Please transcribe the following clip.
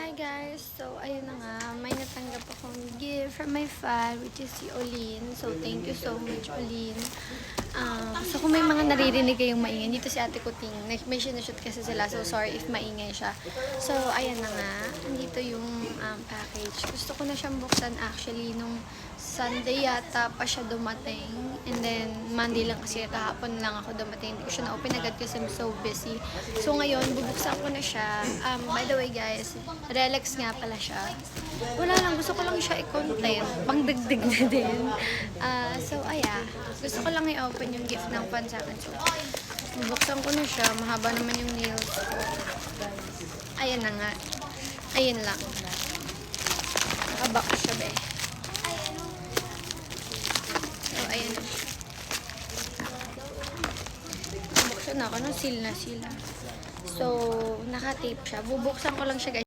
Hi guys! So, ayun na nga, may natanggap akong gift from my fan, which is si Olin. So, thank you so much, Olin. So, kung may mga naririnig kayong maingay, dito si Ate Kuting, may sinushoot kasi sila, so sorry if maingay siya. So, ayan na nga, dito yung package. Gusto ko na siyang buksan actually nung Sunday yata pa siya dumating. And then, Monday lang kasi kahapon lang ako dumating. Hindi ko siya na-open agad kasi I'm so busy. So, ngayon, bubuksan ko na siya. By the way guys, Relax nga pala siya. Wala lang, gusto ko lang siya i-content. Pangdagdag na din. So, gusto ko lang i-open yung gift ng fan sa akin. So, bubuksan ko na siya. Mahaba naman yung nails ko. Ayan na nga. Ayan lang. Nakabak siya, be. So, ayan na siya. Buksan ako. No? Seal na sila. So, naka-tape siya. Bubuksan ko lang siya, guys.